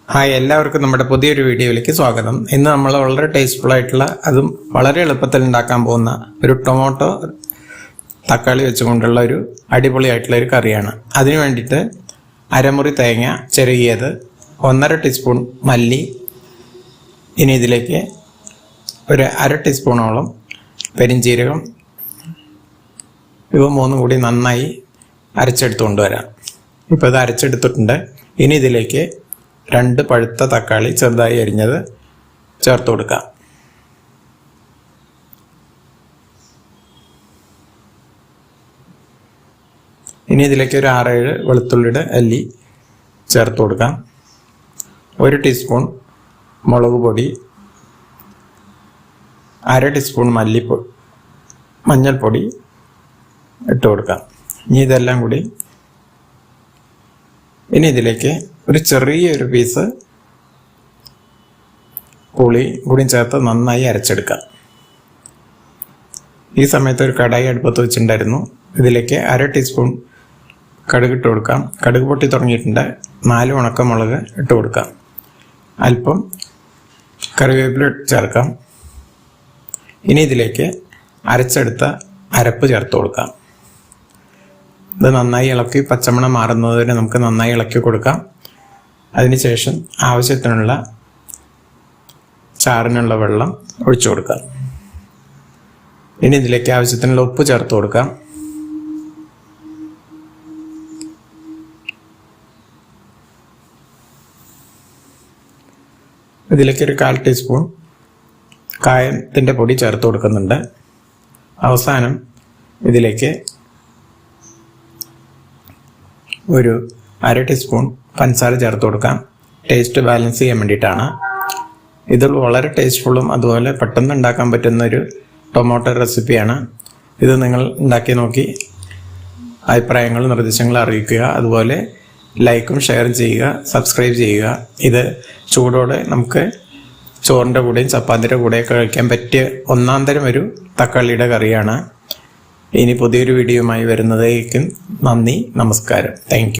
Hi, എല്ലാവർക്കും നമ്മുടെ പുതിയൊരു വീഡിയോയിലേക്ക് സ്വാഗതം. ഇന്ന് നമ്മൾ വളരെ ടേസ്റ്റ്ഫുൾ ആയിട്ടുള്ള അതും വളരെ എളുപ്പത്തിൽ ഉണ്ടാക്കാൻ പോകുന്ന ഒരു ടൊമാറ്റോ തക്കാളി വെച്ചുകൊണ്ടുള്ള ഒരു അടിപൊളിയായിട്ടുള്ള ഒരു കറിയാണ്. അതിനു വേണ്ടിയിട്ട് അരമുറി തേങ്ങ ചെറുകിയത്, 1.5 ടീസ്പൂൺ മല്ലി, ഇനി ഇതിലേക്ക് ഒരു 1/2 ടീസ്പൂണോളം പെരിഞ്ജീരകം, ഇവ മൂന്നും കൂടി നന്നായി അരച്ചെടുത്ത് കൊണ്ടുവരാം. ഇപ്പോൾ ഇത് അരച്ചെടുത്തിട്ടുണ്ട്. ഇനി ഇതിലേക്ക് 2 പഴുത്ത തക്കാളി ചെറുതായി അരിഞ്ഞത് ചേർത്ത് കൊടുക്കാം. ഇനി ഇതിലേക്ക് ഒരു 6-7 വെളുത്തുള്ളിയുടെ അല്ലി ചേർത്ത് കൊടുക്കാം. 1 ടീസ്പൂൺ മുളക് പൊടി, 1/2 ടീസ്പൂൺ മഞ്ഞൾപ്പൊടി ഇട്ട് കൊടുക്കാം. ഇനി ഇതിലേക്ക് ഒരു ചെറിയൊരു പീസ് പുളി കൂടി ചേർത്ത് നന്നായി അരച്ചെടുക്കാം. ഈ സമയത്ത് ഒരു കടായി അടുപ്പത്ത് വെച്ചിട്ടുണ്ടായിരുന്നു. ഇതിലേക്ക് 1/2 ടീസ്പൂൺ കടുക് ഇട്ട് കൊടുക്കാം. കടുക് പൊട്ടി തുടങ്ങിയിട്ടുണ്ട്. 4 ഉണക്കമുളക് ഇട്ട് കൊടുക്കാം. അല്പം കറിവേപ്പില ചേർക്കാം. ഇനി ഇതിലേക്ക് അരച്ചെടുത്ത അരപ്പ് ചേർത്ത് കൊടുക്കാം. ഇത് നന്നായി ഇളക്കി പച്ചമണം മാറുന്നതുവരെ നമുക്ക് നന്നായി ഇളക്കി കൊടുക്കാം. അതിനുശേഷം ആവശ്യത്തിനുള്ള ചാറിനുള്ള വെള്ളം ഒഴിച്ചു കൊടുക്കാം. ഇനി ഇതിലേക്ക് ആവശ്യത്തിനുള്ള ഉപ്പ് ചേർത്ത് കൊടുക്കാം. ഇതിലേക്ക് ഒരു 1/4 ടീസ്പൂൺ കായത്തിൻ്റെ പൊടി ചേർത്ത് കൊടുക്കുന്നുണ്ട്. അവസാനം ഇതിലേക്ക് ഒരു 1/2 ടീസ്പൂൺ പഞ്ചസാര ചേർത്ത് കൊടുക്കാം. ടേസ്റ്റ് ബാലൻസ് ചെയ്യാൻ വേണ്ടിയിട്ടാണ്. ഇത് വളരെ ടേസ്റ്റ്ഫുള്ളും അതുപോലെ പെട്ടെന്ന് ഉണ്ടാക്കാൻ പറ്റുന്ന ഒരു ടൊമാറ്റോ റെസിപ്പിയാണ്. ഇത് നിങ്ങൾ ഉണ്ടാക്കി നോക്കി അഭിപ്രായങ്ങളും നിർദ്ദേശങ്ങളും അറിയിക്കുക. അതുപോലെ ലൈക്കും ഷെയറും ചെയ്യുക, സബ്സ്ക്രൈബ് ചെയ്യുക. ഇത് ചൂടോടെ നമുക്ക് ചോറിൻ്റെ കൂടെയും ചപ്പാത്തിയുടെ കൂടെയൊക്കെ കഴിക്കാൻ പറ്റിയ ഒന്നാം തരം ഒരു തക്കാളിയുടെ കറിയാണ്. ഇനി പുതിയൊരു വീഡിയോയുമായി വരുന്നതേക്കും നന്ദി, നമസ്കാരം, താങ്ക് യു.